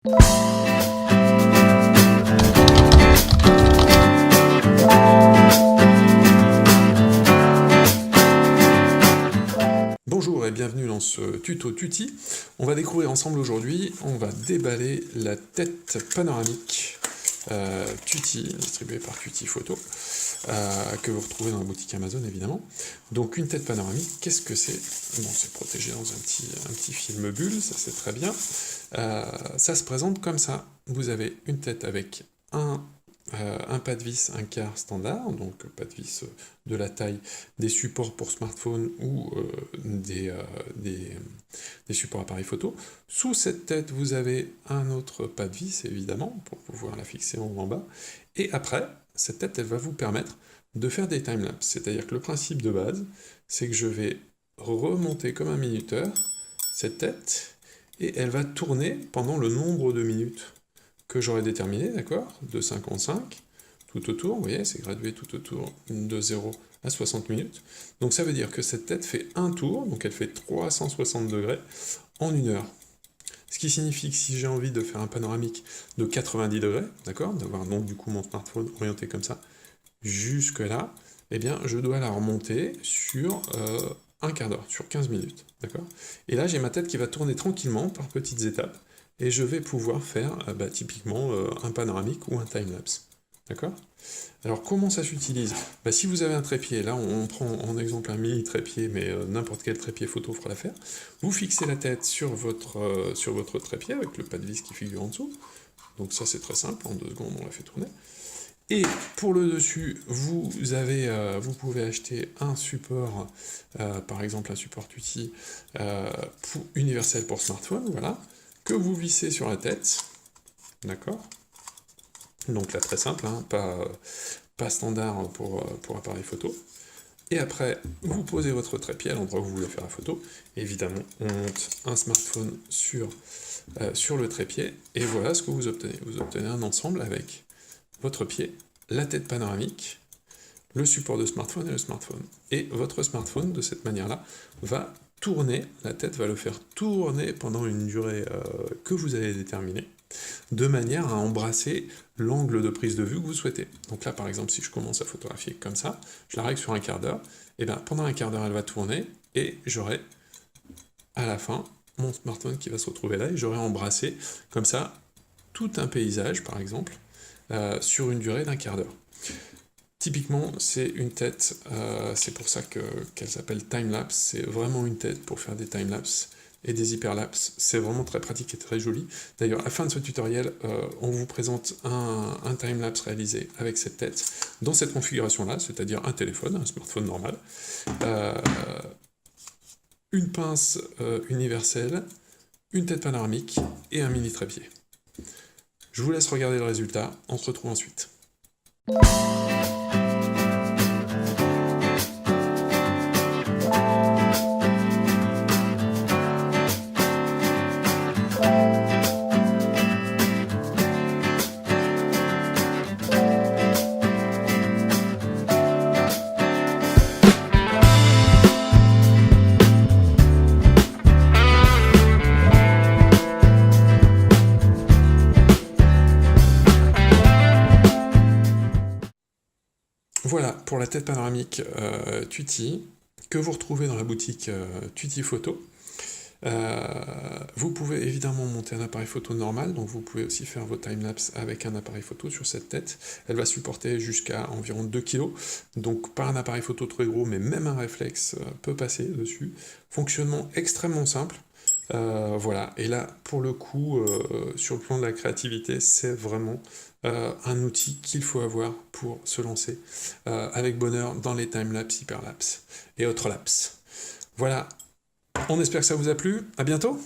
Bonjour et bienvenue dans ce tuto Tutti. On va découvrir ensemble aujourd'hui, on va déballer la tête panoramique Tutti, distribuée par Tutti Photo, que vous retrouvez dans la boutique Amazon évidemment. Donc une tête panoramique, qu'est-ce que c'est? Bon, c'est protégé dans un petit film bulle, ça c'est très bien. Ça se présente comme ça. Vous avez une tête avec un pas de vis, un quart standard, donc pas de vis de la taille des supports pour smartphone ou des supports appareil photo. Sous cette tête, vous avez un autre pas de vis, évidemment, pour pouvoir la fixer en haut en bas. Et après, cette tête, elle va vous permettre de faire des timelapses. C'est-à-dire que le principe de base, c'est que je vais remonter comme un minuteur cette tête, et elle va tourner pendant le nombre de minutes que j'aurais déterminé, d'accord, de 55, tout autour, vous voyez, c'est gradué tout autour de 0 à 60 minutes. Donc ça veut dire que cette tête fait un tour, donc elle fait 360 degrés en 1 heure. Ce qui signifie que si j'ai envie de faire un panoramique de 90 degrés, d'accord, d'avoir donc du coup mon smartphone orienté comme ça, jusque là, eh bien je dois la remonter sur un quart d'heure, sur 15 minutes, d'accord. Et là j'ai ma tête qui va tourner tranquillement par petites étapes, et je vais pouvoir faire typiquement un panoramique ou un timelapse. D'accord? Alors comment ça s'utilise? Si vous avez un trépied, là on prend en exemple un mini trépied, mais n'importe quel trépied photo fera l'affaire, vous fixez la tête sur votre trépied avec le pas de vis qui figure en dessous, donc ça c'est très simple, en 2 secondes on la fait tourner. Et pour le dessus, vous pouvez acheter un support, par exemple un support Tutti universel pour smartphone, voilà, que vous vissez sur la tête, d'accord? Donc là très simple, hein, pas standard pour appareil photo. Et après, vous posez votre trépied à l'endroit où vous voulez faire la photo. Et évidemment, on monte un smartphone sur le trépied, et voilà ce que vous obtenez. Vous obtenez un ensemble avec votre pied, la tête panoramique, le support de smartphone et le smartphone. Et votre smartphone, de cette manière-là, va tourner, la tête va le faire tourner pendant une durée que vous avez déterminée, de manière à embrasser l'angle de prise de vue que vous souhaitez. Donc là, par exemple, si je commence à photographier comme ça, je la règle sur un quart d'heure, et bien pendant un quart d'heure, elle va tourner, et j'aurai, à la fin, mon smartphone qui va se retrouver là, et j'aurai embrassé, comme ça, tout un paysage, par exemple, sur une durée d'un quart d'heure. Typiquement, c'est une tête, c'est pour ça qu'elle s'appelle timelapse, c'est vraiment une tête pour faire des timelapses et des hyperlapses, c'est vraiment très pratique et très joli. D'ailleurs, à la fin de ce tutoriel, on vous présente un timelapse réalisé avec cette tête, dans cette configuration-là, c'est-à-dire un téléphone, un smartphone normal, une pince universelle, une tête panoramique et un mini trépied. Je vous laisse regarder le résultat, on se retrouve ensuite. Voilà pour la tête panoramique Tutti, que vous retrouvez dans la boutique Tutti Photo. Vous pouvez évidemment monter un appareil photo normal, donc vous pouvez aussi faire vos timelapses avec un appareil photo sur cette tête. Elle va supporter jusqu'à environ 2 kg, donc pas un appareil photo très gros, mais même un réflexe peut passer dessus. Fonctionnement extrêmement simple. Voilà, et là, pour le coup, sur le plan de la créativité, c'est vraiment un outil qu'il faut avoir pour se lancer avec bonheur dans les timelapses, hyperlapses et autres lapses. Voilà, on espère que ça vous a plu, à bientôt!